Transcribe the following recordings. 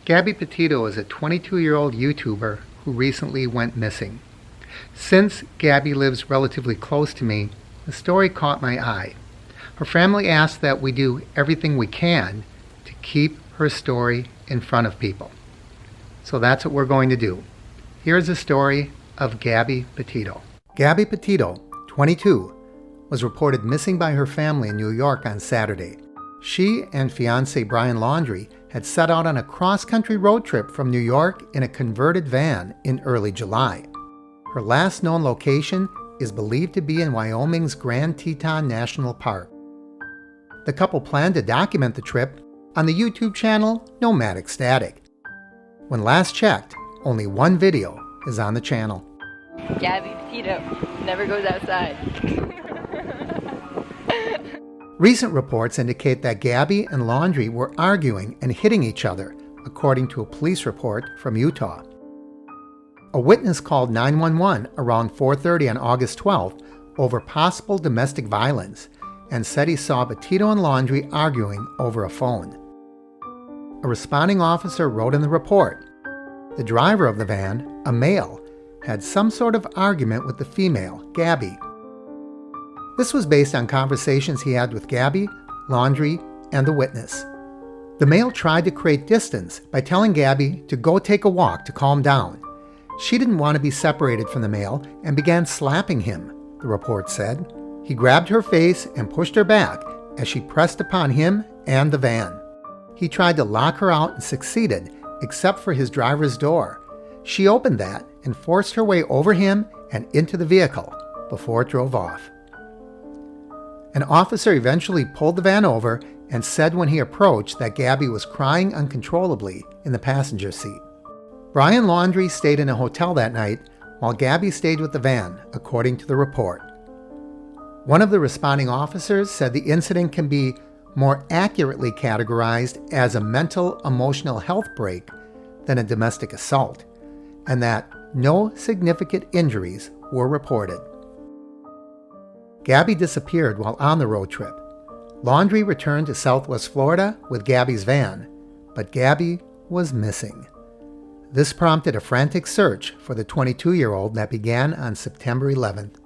Gabby Petito is a 22-year-old YouTuber who recently went missing. Since Gabby lives relatively close to me, the story caught my eye. Her family asked that we do everything we can to keep her story in front of people. So that's what we're going to do. Here's the story of Gabby Petito. Gabby Petito, 22, was reported missing by her family in New York on Saturday. She and fiancé Brian Laundrie had set out on a cross-country road trip from New York in a converted van in early July. Her last known location is believed to be in Wyoming's Grand Teton National Park. The couple planned to document the trip on the YouTube channel Nomadic Statik. When last checked, only one video is on the channel. Gabby Petito never goes outside. Recent reports indicate that Gabby and Laundrie were arguing and hitting each other, according to a police report from Utah. A witness called 911 around 4:30 on August 12th over possible domestic violence and said he saw Petito and Laundrie arguing over a phone. A responding officer wrote in the report, the driver of the van, a male, had some sort of argument with the female, Gabby. This was based on conversations he had with Gabby, Laundrie, and the witness. The male tried to create distance by telling Gabby to go take a walk to calm down. She didn't want to be separated from the male and began slapping him, the report said. He grabbed her face and pushed her back as she pressed upon him and the van. He tried to lock her out and succeeded, except for his driver's door. She opened that and forced her way over him and into the vehicle before it drove off. An officer eventually pulled the van over and said when he approached that Gabby was crying uncontrollably in the passenger seat. Brian Laundrie stayed in a hotel that night while Gabby stayed with the van, according to the report. One of the responding officers said the incident can be more accurately categorized as a mental emotional health break than a domestic assault, and that no significant injuries were reported. Gabby disappeared while on the road trip. Laundrie returned to Southwest Florida with Gabby's van, but Gabby was missing. This prompted a frantic search for the 22-year-old that began on September 11th.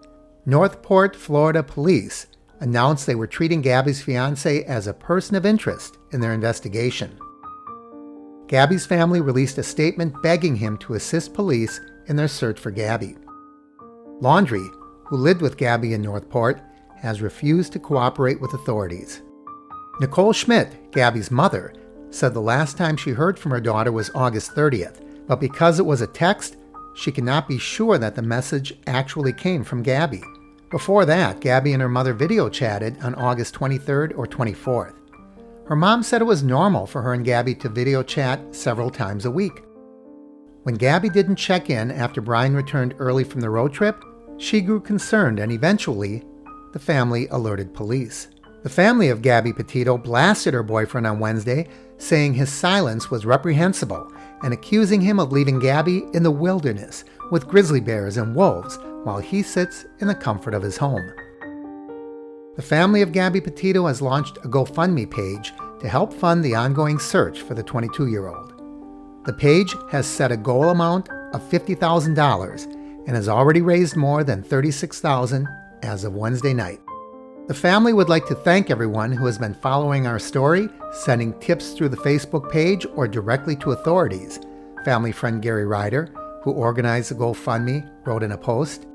Northport, Florida police announced they were treating Gabby's fiancé as a person of interest in their investigation. Gabby's family released a statement begging him to assist police in their search for Gabby. Laundrie, who lived with Gabby in Northport, has refused to cooperate with authorities. Nicole Schmidt, Gabby's mother, said the last time she heard from her daughter was August 30th, but because it was a text, she cannot be sure that the message actually came from Gabby. Before that, Gabby and her mother video chatted on August 23rd or 24th. Her mom said it was normal for her and Gabby to video chat several times a week. When Gabby didn't check in after Brian returned early from the road trip, she grew concerned and eventually, the family alerted police. The family of Gabby Petito blasted her boyfriend on Wednesday, saying his silence was reprehensible and accusing him of leaving Gabby in the wilderness with grizzly bears and wolves while he sits in the comfort of his home. The family of Gabby Petito has launched a GoFundMe page to help fund the ongoing search for the 22-year-old. The page has set a goal amount of $50,000 and has already raised more than $36,000 as of Wednesday night. The family would like to thank everyone who has been following our story, sending tips through the Facebook page or directly to authorities. Family friend Gary Ryder, who organized the GoFundMe, wrote in a post,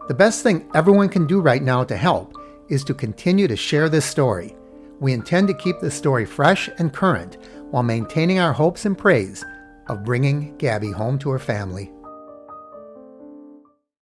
"The best thing everyone can do right now to help is to continue to share this story. We intend to keep this story fresh and current while maintaining our hopes and praise of bringing Gabby home to her family."